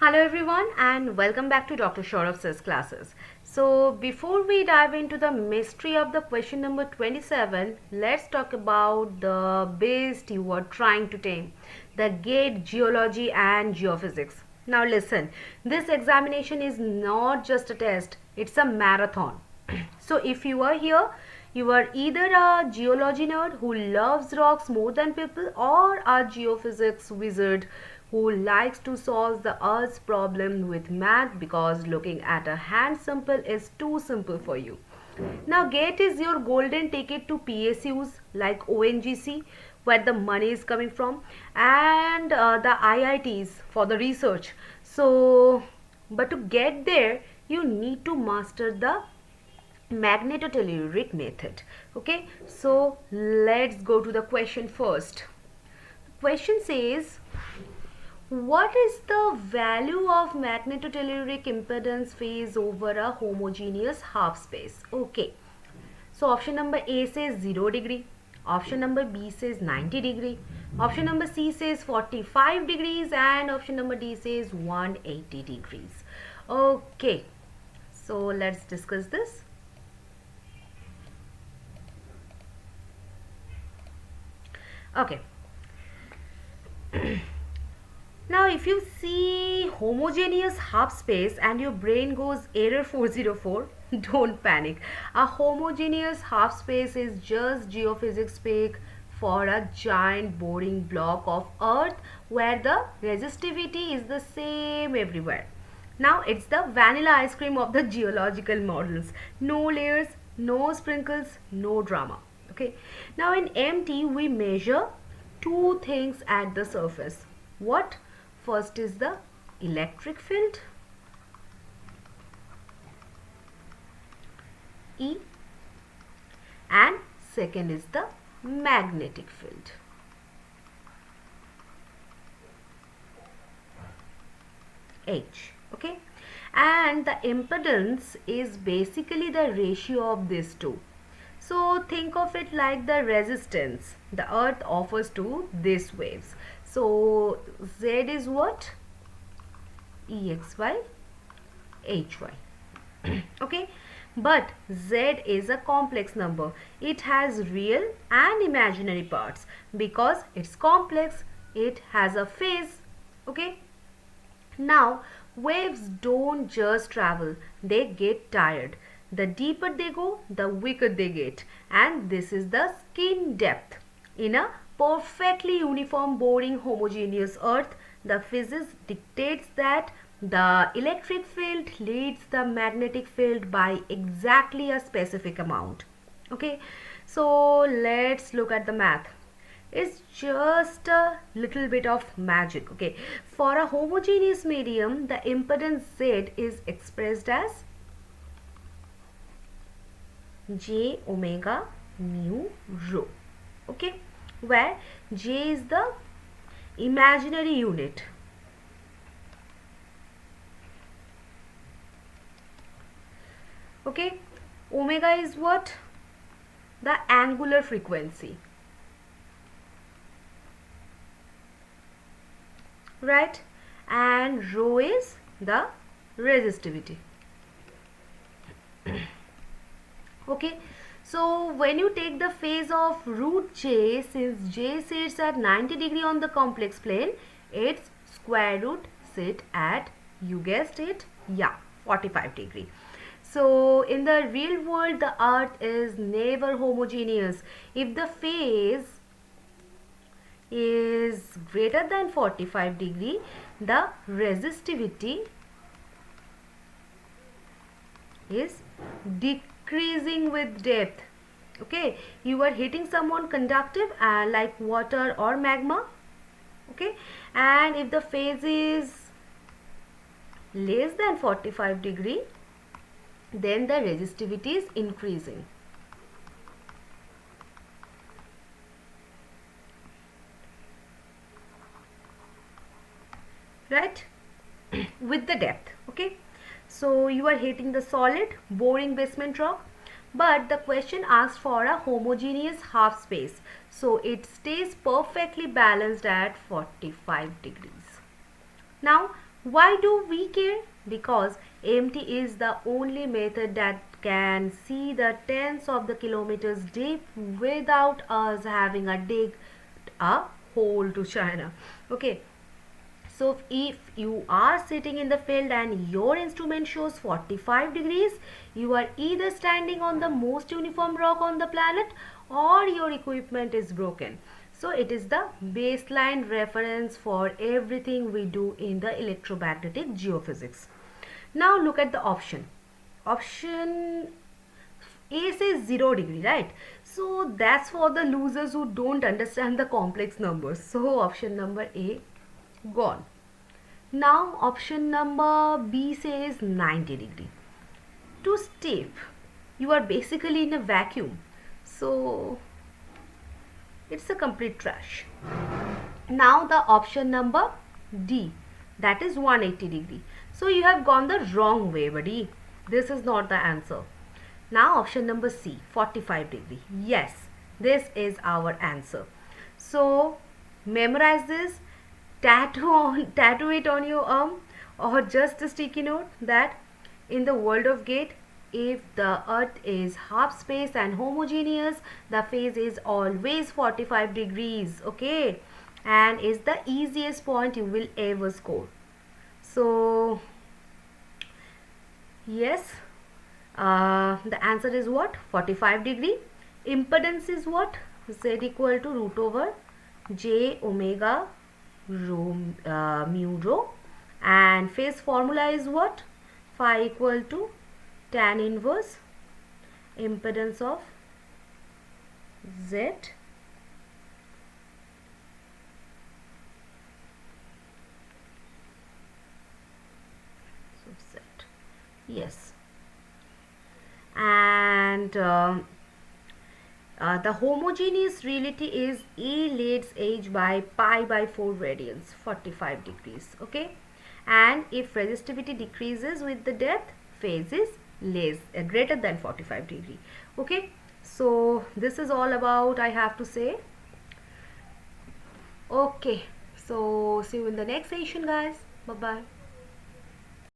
Hello everyone and welcome back to Dr. Saurav's classes. So before we dive into the mystery of the question number 27, let's talk about the beast you are trying to tame, the GATE Geology and Geophysics. Now listen, this examination is not just a test, it's a marathon. So if you are here, you are either a geology nerd who loves rocks more than people or a geophysics wizard who likes to solve the earth's problem with math because looking at a hand sample is too simple for you. Now GATE is your golden ticket to PSUs like ONGC where the money is coming from and the IITs for the research. So but to get there you need to master the magnetotelluric method. Okay, so let's go to the question first. The question says, what is the value of magnetotelluric impedance phase over a homogeneous half space? Okay, so option number A says 0 degree, option number B says 90 degree, option number C says 45 degrees and option number D says 180 degrees. Okay, so let's discuss this. Okay. Now if you see homogeneous half space and your brain goes error 404, don't panic. A homogeneous half space is just geophysics speak for a giant boring block of earth where the resistivity is the same everywhere. Now it's the vanilla ice cream of the geological models. No layers, no sprinkles, no drama. Okay. Now in MT we measure two things at the surface. What? First is the electric field, E, and second is the magnetic field, H. Okay, and the impedance is basically the ratio of these two. So think of it like the resistance the earth offers to these waves. So Z is what? EXY, HY. Okay, but Z is a complex number. It has real and imaginary parts. Because it's complex, it has a phase. Okay. Now waves don't just travel, they get tired. The deeper they go, the weaker they get. And this is the skin depth. In a perfectly uniform, boring, homogeneous earth, the physics dictates that the electric field leads the magnetic field by exactly a specific amount. Okay, so let's look at the math. It's just a little bit of magic. Okay, for a homogeneous medium, the impedance Z is expressed as J omega mu rho. Okay, where J is the imaginary unit. Okay, omega is what? The angular frequency. Right, and rho is the resistivity. Okay, so when you take the phase of root J, since J sits at 90 degree on the complex plane, its square root sit at, you guessed it, yeah, 45 degree. So in the real world, the earth is never homogeneous. If the phase is greater than 45 degree, the resistivity is decreasing with depth. Okay, you are hitting someone conductive like water or magma. Okay, and if the phase is less than 45 degree, then the resistivity is increasing. Right, with the depth. Okay, so you are hitting the solid boring basement rock, but the question asks for a homogeneous half space, so it stays perfectly balanced at 45 degrees. Now Why do we care? Because AMT is the only method that can see the tens of the kilometers deep without us having a dig a hole to China. Okay. So if you are sitting in the field and your instrument shows 45 degrees, you are either standing on the most uniform rock on the planet or your equipment is broken. So it is the baseline reference for everything we do in the electromagnetic geophysics. Now look at the option. Option A says 0 degree, right? So that's for the losers who don't understand the complex numbers. So option number A gone. Now option number B says 90 degree. To steep, you are basically in a vacuum. So it's a complete trash. Now the option number D, that is 180 degree. So you have gone the wrong way, buddy. This is not the answer. Now option number C, 45 degree. Yes, this is our answer. So memorize this, tattoo it on your arm, or just a sticky note that in the world of GATE, if the earth is half space and homogeneous, the phase is always 45 degrees, okay, and is the easiest point you will ever score. So yes, the answer is what? 45 degree. Impedance is what? Z equal to root over J omega rho, mu rho, and phase formula is what? Phi equal to tan inverse impedance of Z Z. Yes, and the homogeneous reality is E leads H by pi by 4 radians, 45 degrees, okay, and if resistivity decreases with the depth, phase is greater than 45 degree, okay. So this is all about I have to say. Okay, so see you in the next session, guys. Bye bye.